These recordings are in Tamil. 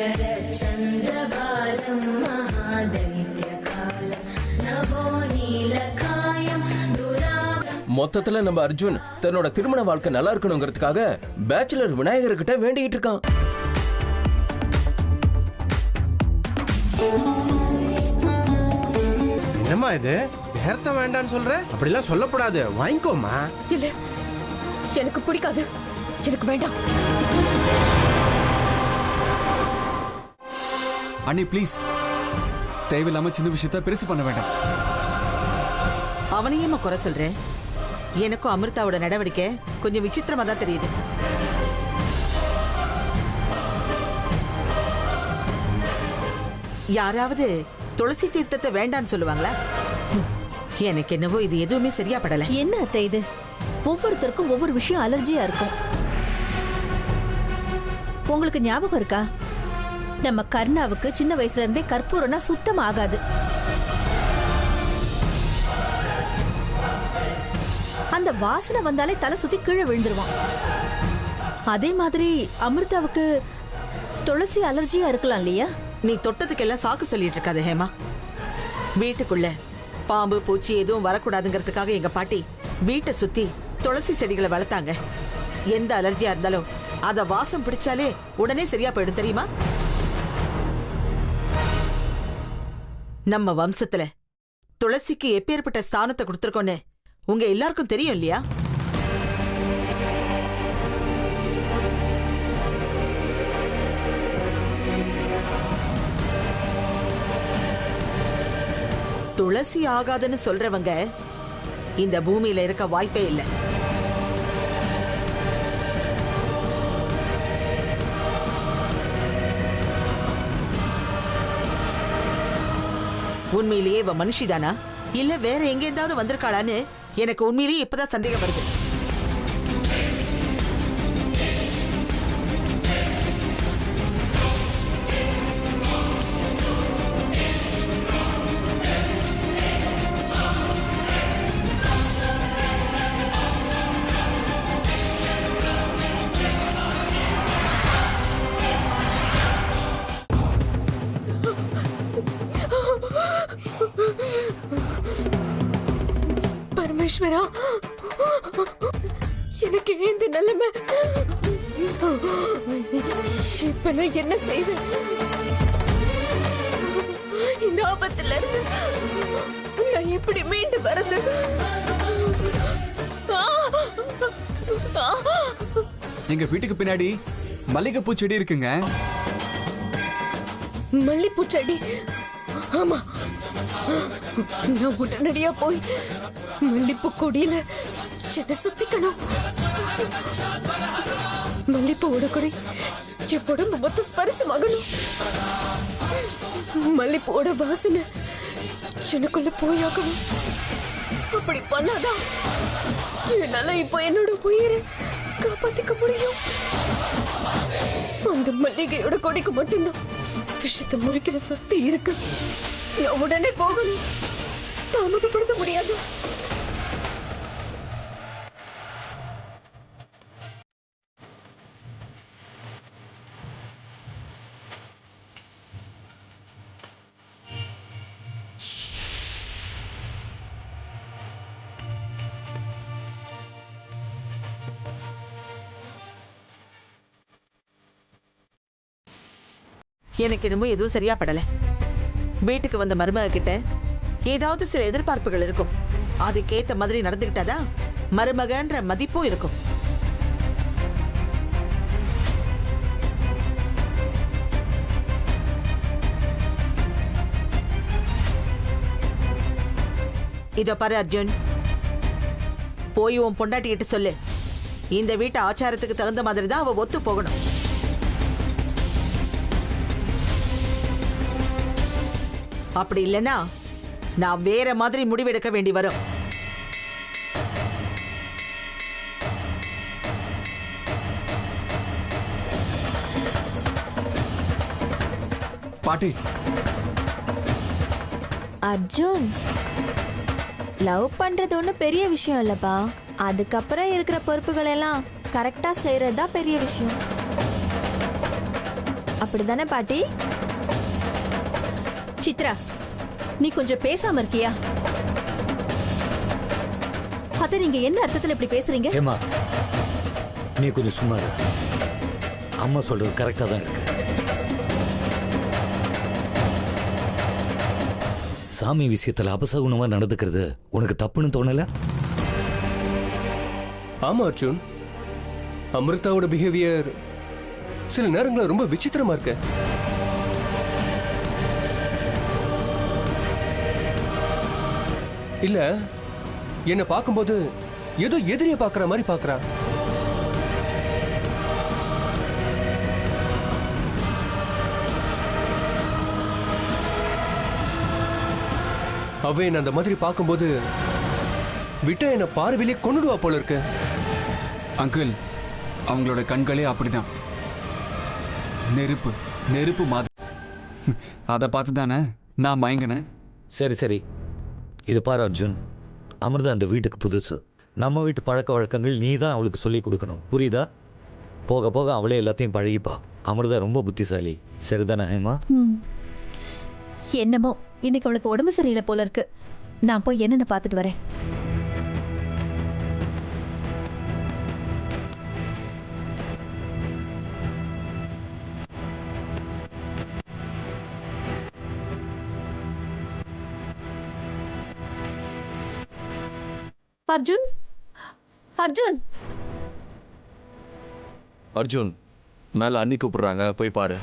शरच्चन्द्रबालं महादैत्यकालं नभो नीलकायं மொத்தத்துல நம்ம அர்ஜுன் தன்னோட திருமண வாழ்க்கை நல்லா இருக்கணுங்கிறதுக்காக பேச்சுலர் விநாயகர்கிட்ட வேண்டிட்டு இருக்கான். என்னம்மா இது நேரத்தை வேண்டான்னு சொல்ற? அப்படிலாம் சொல்லக்கூடாது, வாங்கிக்கோமா. இல்ல, எனக்கு பிடிக்காது, எனக்கு வேண்டாம். அண்ணி ப்ளீஸ், தேவையில்லாம சின்ன விஷயத்த பெருசு பண்ண வேண்டாம். அவனையும் குறை சொல்றேன். எனக்கும் அமிர்தாவோட நடவடிக்கை கொஞ்சம் விசித்திரமா தான் தெரியுது. யாராவது துளசி தீர்த்தத்தை வேண்டான்னு சொல்லுவாங்களா? எனக்கு என்னவோ இது எதுவுமே சரியா படல. என்ன அத்தை இது? ஒவ்வொருத்தருக்கும் ஒவ்வொரு விஷயம் அலர்ஜியா இருக்கும். உங்களுக்கு ஞாபகம் இருக்கா, நம்ம கர்ணாவுக்கு சின்ன வயசுல இருந்தே கற்பூரம்னா சுத்தம் ஆகாது. அந்த வாசனை வந்தாலே தலை சுத்தி கீழே விழுந்துருவான். அதே மாதிரி அமிர்தாவுக்கு துளசி அலர்ஜியா இருக்கலாம் இல்லையா? நீ தொட்டதுக்கெல்லாம் சாக்கு சொல்லிட்டு இருக்காது ஹேமா. வீட்டுக்குள்ள பாம்பு பூச்சி எதுவும் வரக்கூடாதுங்கிறதுக்காக எங்க பாட்டி வீட்டை சுத்தி துளசி செடிகளை வளர்த்தாங்க. எந்த அலர்ஜியா இருந்தாலும் அத வாசம் பிடிச்சாலே உடனே சரியா போயிடும் தெரியுமா? நம்ம வம்சத்துல துளசிக்கு எப்பேற்பட்ட ஸ்தானத்தை கொடுத்திருக்கோன்னு உங்க எல்லாருக்கும் தெரியும் இல்லையா? துளசி ஆகாதுன்னு சொல்றவங்க இந்த பூமியில இருக்க வாய்ப்பே இல்லை. உண்மையிலேயே இவ மனுஷிதானா இல்ல வேற எங்கேயாவது வந்திருக்காளான்னு எனக்கு உண்மையிலேயே இப்பதான் சந்தேகம் வருது. பரமேஸ்வரா, எனக்கு இந்த நிலைமை, இப்ப நான் என்ன செய்வேன்? இந்த ஆபத்துல இருந்து நான் எப்படி மீண்டு வரது? எங்க வீட்டுக்கு பின்னாடி மல்லிகைப்பூ செடி இருக்குங்க. மல்லிப்பூ செடி? ஆமா, நான் உடனடியா போய் மல்லிப்பூ கொடியில என்ன சுத்திக்கணும். மல்லிப்பூவோட கொடி என் உடம்பு மொத்தம் ஸ்பரிசமாகணும். மல்லிப்பூவோட வாசனை எனக்குள்ள போயாகணும். அப்படி பண்ணாதான் என்னால இப்ப என்னோட உயிரை காப்பாத்திக்க முடியும். அந்த மல்லிகையோட கொடிக்கு மட்டும்தான் விஷத்தை முறிக்கிற சக்தி இருக்கு. நான் உடனே போகணும், தாமதப்படுத்த முடியாது. எனக்கு என்னமோ எதுவும் சரியா படல. வீட்டுக்கு வந்த மருமக கிட்ட ஏதாவது சில எதிர்பார்ப்புகள் இருக்கும். அதுக்கேத்த மாதிரி நடந்துகிட்டாதான் மருமகன்ற மதிப்பும் இருக்கும். இதோ பாரு அர்ஜுன், போய் உன் பொண்டாட்டிக்கிட்ட சொல்லு, இந்த வீட்டு ஆச்சாரத்துக்கு தகுந்த மாதிரி தான் அவ ஒத்து போகணும். அப்படி இல்லைன்னா நான் வேற மாதிரி முடிவெடுக்க வேண்டி வரும். பாட்டி, அர்ஜுன், லவ் பண்றது ஒன்றும் பெரிய விஷயம் இல்லப்பா. அதுக்கப்புறம் இருக்கிற பொறுப்புகள் எல்லாம் கரெக்டா செய்யறது தான் பெரிய விஷயம். அப்படிதானே பாட்டி? சித்ரா, நீ கொஞ்சம் பேசாம இருக்கியா? அத நீங்க என்ன அர்த்தத்துல இப்படி பேசுறீங்க? ஏமா நீ கொஞ்சம் சும்மா இரு. அம்மா சொல்றது கரெக்டா தான் இருக்கு. சாமி விஷயத்துல அபசகுணமா நடந்துக்கிறது உனக்கு தப்புன்னு தோணல? ஆமா அர்ஜுன், அமிர்தாவோட பிஹேவியர் சில நேரங்களில் ரொம்ப விசித்திரமா இருக்கு. இல்ல, என்ன பார்க்கும்போது ஏதோ எதிரிய பார்க்குற மாதிரி பார்க்கறா. அவ என்ன அந்த மாதிரி பார்க்கும்போது விட்டா என்ன பார்வையிலே கொன்னுடுவா போல இருக்கு. அங்கிள், அவங்களோட கண்களே அப்படிதான், நெருப்பு நெருப்பு மாதிரி. அதை பார்த்து தானே நான் மயங்கினேன். சரி சரி, இது பாரு அர்ஜுன், அமிர்தா அந்த வீட்டுக்கு புதுசு. நம்ம வீட்டு பழக்க வழக்கங்கள் நீ தான் அவளுக்கு சொல்லி கொடுக்கணும், புரியுதா? போக போக அவளே எல்லாத்தையும் பழகிப்பா. அமிர்தா ரொம்ப புத்திசாலி, சரிதானே ஹேமா? என்னமோ இன்னைக்கு அவளுக்கு உடம்பு சரியில்லை போல இருக்கு. நான் போய் என்னன்னு பார்த்துட்டு வரேன். அர்ஜுன், அர்ஜுன், அர்ஜுன், மேல அண்ணி கூப்பிடுறாங்க, போய் பாரு.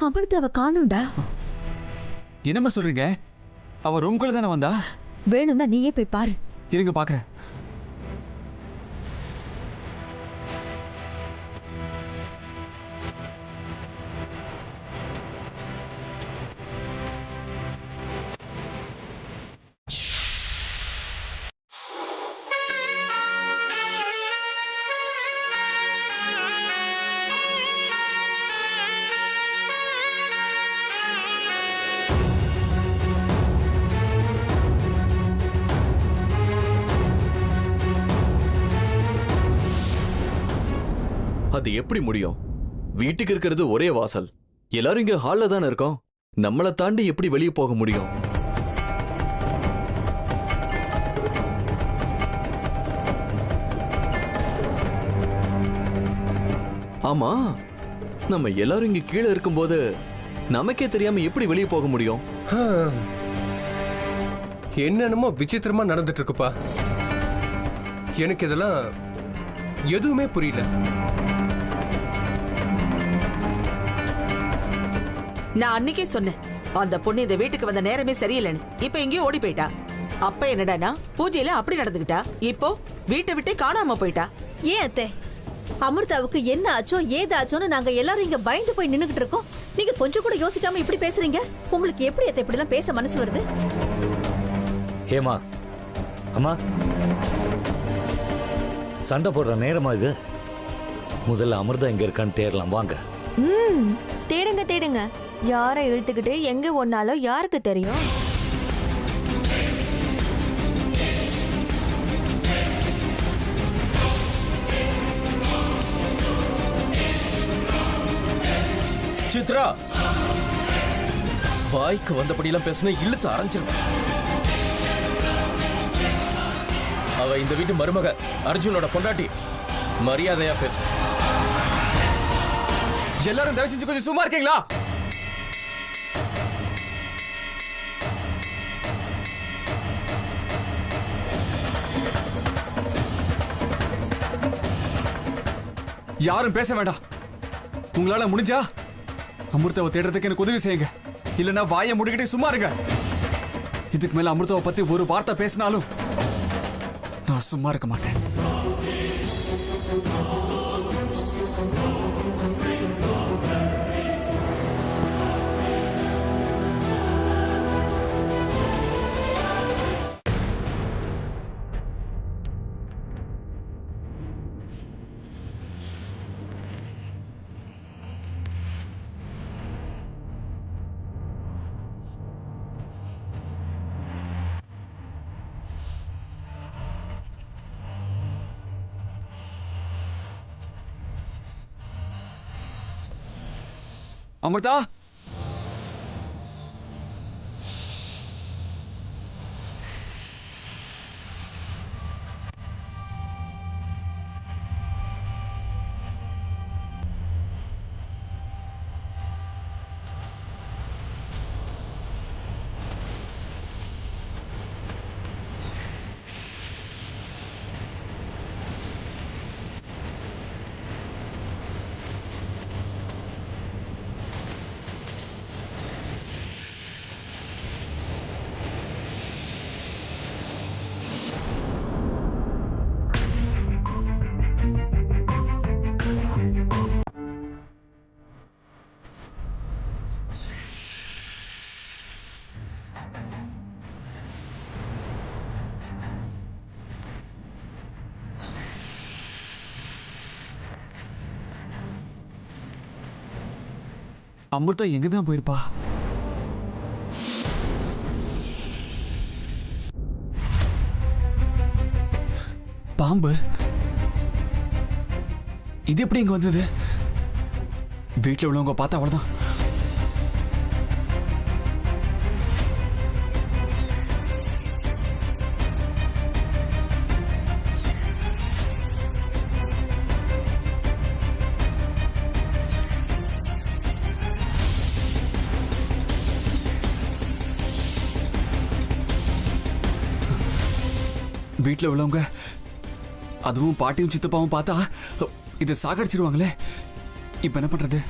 அமிர்தாவை காணும்டா. என்னம்மா சொல்றீங்க? அவ ரூம்குள்ள தானே வந்தா? வேணும்னா நீயே போய் பாரு. இருங்க பாக்குறேன். அது எப்படி முடியும்? வீட்டுக்கு இருக்கிறது ஒரே வாசல், எல்லாரும் இங்க ஹால்ல தானே இருக்கோம். நம்மளை தாண்டி எப்படி வெளியே போக முடியும்? ஆமா, நம்ம எல்லாரும் இங்க கீழே இருக்கும்போது நமக்கே தெரியாம எப்படி வெளியே போக முடியும்? என்னென்னமோ விசித்திரமா நடந்துட்டு இருக்குப்பா. எனக்கு இதெல்லாம் எதுவுமே புரியல. நான் அன்னைக்கே சொன்னேன், அந்த பொண்ணு இந்த வீட்டுக்கு வந்த நேரமே சரியில்லைன்னு. இப்ப எங்கேயோ ஓடி போயிட்டா. அப்ப என்னடானா பூஜையில அப்படி நடந்துக்கிட்டா, இப்போ வீட்டை விட்டே காணாம போயிட்டா. ஏன் அத்தை, அமிர்தாவுக்கு என்ன ஆச்சோ ஏதாச்சோன்னு நாங்க எல்லாரும் இங்க பயந்து போய் நின்னுகிட்டு இருக்கோம். நீங்க கொஞ்சம் கூட யோசிக்காம இப்படி பேசுறீங்க. உங்களுக்கு எப்படி அத்தை இப்படி எல்லாம் பேச மனசு வருது? ஹேமா, அம்மா, சண்டை போடுற நேரமா இது? முதல்ல அமிர்தா எங்க இருக்கான்னு தேடலாம் வாங்க. தேடுங்க தேடுங்க. யாரை இழுத்துக்கிட்டு எங்க ஒன்னாலும் யாருக்கு தெரியும்? சித்ரா, வாய்க்கு வந்தபடியெல்லாம் பேசினா இழுத்து அரைஞ்சிருவேன். அவ இந்த வீட்டு மருமக, அர்ஜுனோட பொண்டாட்டி. மரியாதையா பேசு. எல்லாரும் தயவு செஞ்சு கொஞ்சம் சும்மா இருக்கீங்களா? யாரும் பேச வேண்டாம். உங்களால முடிஞ்சா அமிர்தாவை தேடுறதுக்கு எனக்கு உதவி செய்யுங்க. இல்லைன்னா வாயை முடிக்கிட்டே சும்மா இருங்க. இதுக்கு மேல அமிர்தாவை பத்தி ஒரு வார்த்தை பேசினாலும் நான் சும்மா இருக்க மாட்டேன். அமிர்தா அமிர்தா எங்க தான் போயிருப்பா? பாம்பு இது எப்படி இங்க வந்தது? வீட்டுல உள்ளவங்க பார்த்தா அவ்வளவுதான். வீட்டுல உள்ளவங்க அதுவும் பாட்டியும் சித்தப்பாவும் பார்த்தா இதை சாகடிச்சிருவாங்களே. இப்ப என்ன பண்றது?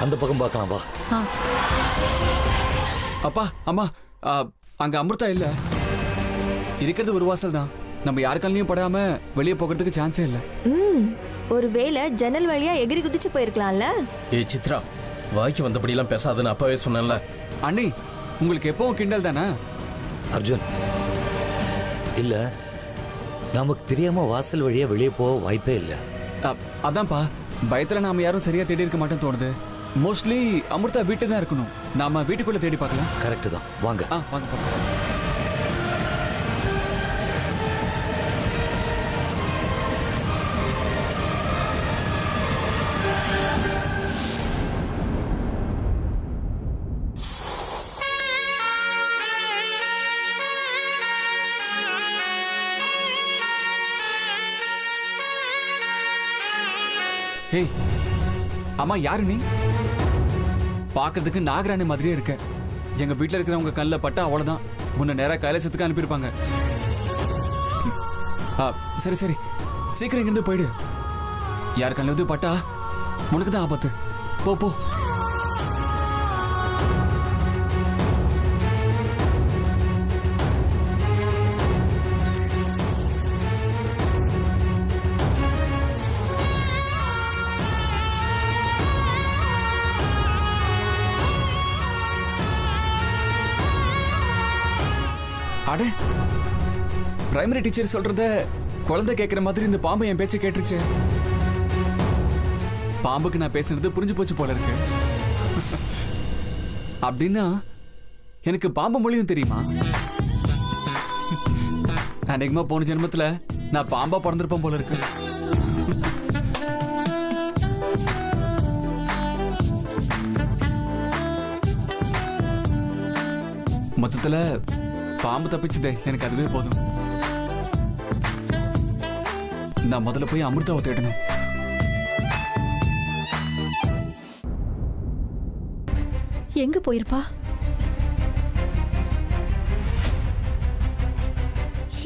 அந்த பக்கம் பார்க்கலாம் வா. அப்பா அம்மா, அங்க அமிர்தா இல்ல. இருக்கிறது ஒரு வாசல் தான். நம்ம யாருக்காலையும் படாம வெளியே போகிறதுக்கு சான்ஸே இல்ல. ஒருவேளை ஜன்னல் வழியா எகிரி குதிச்சு போயிருக்கலாம்ல. ஏய் சித்ரா, வாய்க்கு வந்தபடி எல்லாம் பேசாதுன்னு அப்பவே சொன்னேன்ல. அண்ணி, உங்களுக்கு எப்பவும் கிண்டல் தானே? அர்ஜுன் இல்ல, நமக்கு தெரியாம வாசல் வழியா வெளியே போக வாய்ப்பே இல்லை. அதான்ப்பா, பயத்துல நாம யாரும் சரியா தேடி இருக்க மாட்டோம் தோணுது. மோஸ்ட்லி அமிர்தா வீட்டு தான் இருக்கணும். நாம வீட்டுக்குள்ள தேடி பார்க்கலாம். கரெக்ட் தான், வாங்க. வாங்க பார்க்கலாம். ஹே அம்மா, யாரு நீ? பாக்குறதுக்கு நாகராணி மாதிரியே இருக்க. எங்க வீட்டுல இருக்கிறவங்க கல்ல பட்டா அவ்வளவுதான், உன்னை நேரா கைலாசத்துக்கு அனுப்பியிருப்பாங்க. சரி சரி, சீக்கிரம் இங்கிருந்து போயிடு. யார் கல்ல பட்டா உனக்கு தான் ஆபத்து. போ போ. அட, பிரைமரி டீச்சர் சொல்றத குழந்தை கேட்கிற மாதிரி இந்த பாம்பு என் பேச்சை கேட்டுருச்சு. பாம்புக்கு நான் பேசுறது புரிஞ்சு போச்சு போல இருக்கு. அப்படின்னா எனக்கு பாம்பு மொழியும் தெரியுமா? அநேகமா போன ஜென்மத்துல நான் பாம்பா பிறந்திருப்பேன் போல இருக்கு. மொத்தத்துல பாம்பு தப்பிச்சுதே, எனக்கு அதுவே போதும். நான் முதல்ல போய் அமிர்தாவை தேடணும். எங்க போயிருப்பா?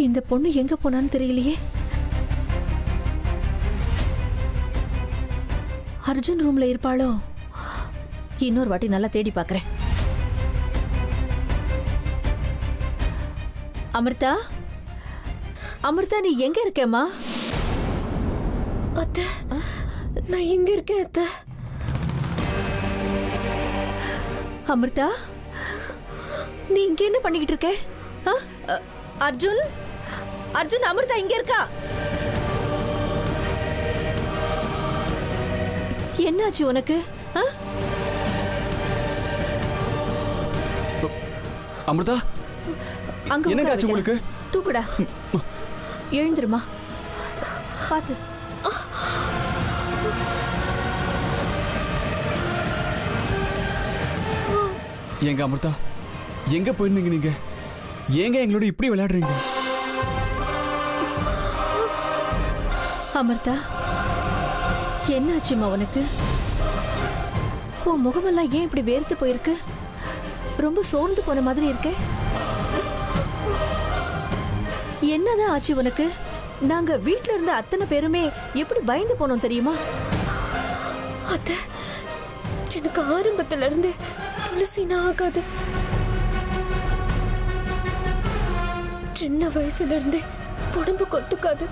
இந்த பொண்ணு எங்க போனான்னு தெரியலையே. அர்ஜுன் ரூம்ல இருப்பாளோ? இன்னொரு வாட்டி நல்லா தேடி பார்க்கறேன். அமிர்தா, அமிர்தா, நீ எங்க இருக்கேம்மா? அத்தை, நான் இங்க இருக்கேன் அத்தை. அமிர்தா, நீ இங்க என்ன பண்ணிக்கிட்டு இருக்க? அர்ஜுன், அர்ஜுன், அமிர்தா இங்க இருக்கா? என்னாச்சு உனக்கு? அமிர்தா, அங்க என்ன ஆச்சு உங்களுக்கு? தூக்குடா, எழுந்துருமா, பாத்து. எங்க அமிர்தா, எங்க போயிருந்தீங்க நீங்க? ஏங்க எங்களோட இப்படி விளையாடுறீங்க? அமிர்தா, என்னாச்சுமா உனக்கு? உன் முகமெல்லாம் ஏன் இப்படி வேர்த்து போயிருக்கு? ரொம்ப சோர்ந்து போன மாதிரி இருக்க. என்னதான் ஆச்சு உனக்கு? நாங்க வீட்ல இருந்த அத்தனை பேருமே எப்படி பயந்து போனோம் தெரியுமா? அத்தை, எனக்கு ஆரம்பத்துல இருந்து துளசினா ஆகாது. சின்ன வயசுல இருந்து உடம்பு கொத்துக்காது.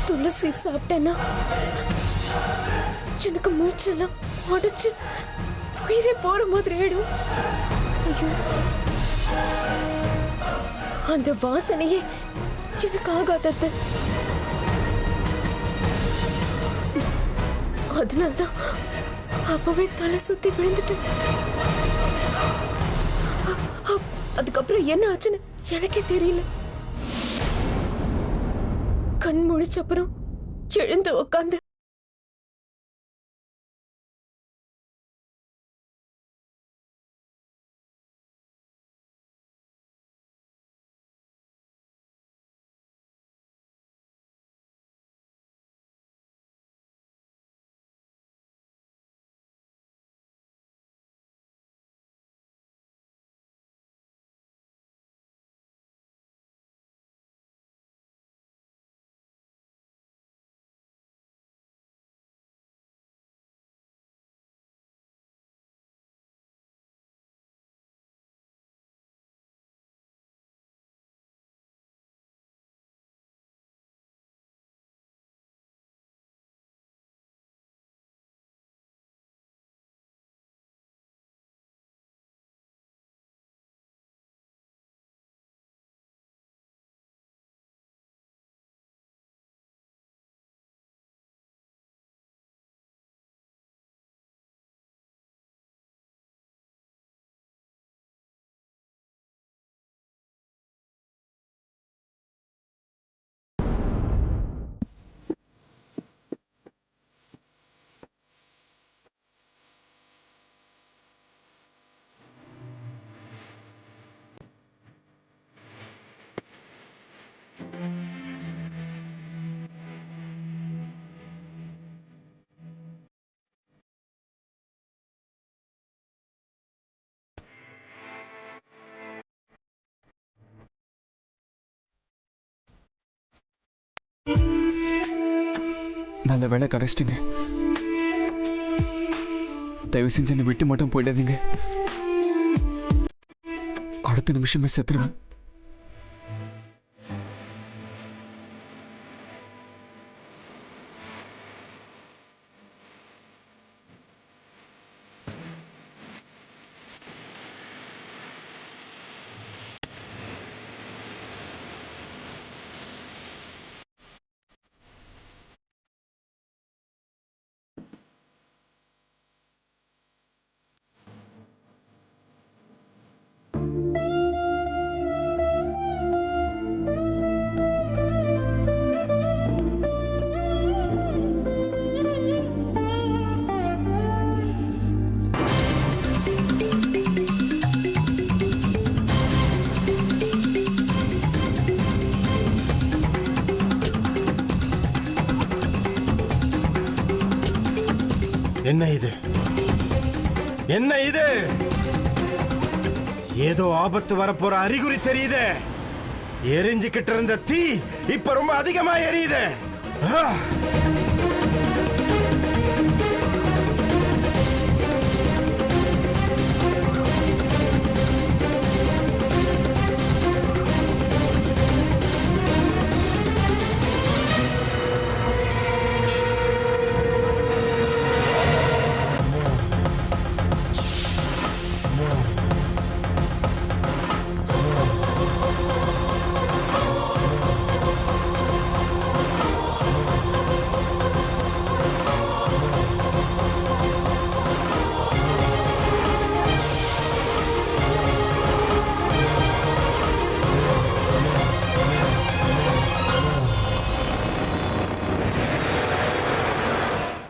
துளசி சாப்பிட்டேன்னா எனக்கு மூச்செல்லாம் உடைச்சு உயிரே போற மாதிரி ஆயிடும். ஐயோ, அந்த வாசனையே எனக்கு ஆகாதத்த. அதனால்தான் அப்பவே தலை சுத்தி விழுந்துட்டேன். அதுக்கப்புறம் என்ன ஆச்சுன்னு எனக்கே தெரியல. கண் முழிச்சப்புறம் எழுந்து உட்காந்து நல்ல வேலை கிடைச்சிட்டுங்க. தயவு செஞ்சு என்னை விட்டு மட்டும் போயிடாதீங்க. அடுத்த நிமிஷமே செத்துருவேன். என்ன இது? என்ன இது? ஏதோ ஆபத்து வரப்போற அறிகுறி தெரியுது. எரிஞ்சுக்கிட்டு இருந்த தீ இப்ப ரொம்ப அதிகமா எரியுது.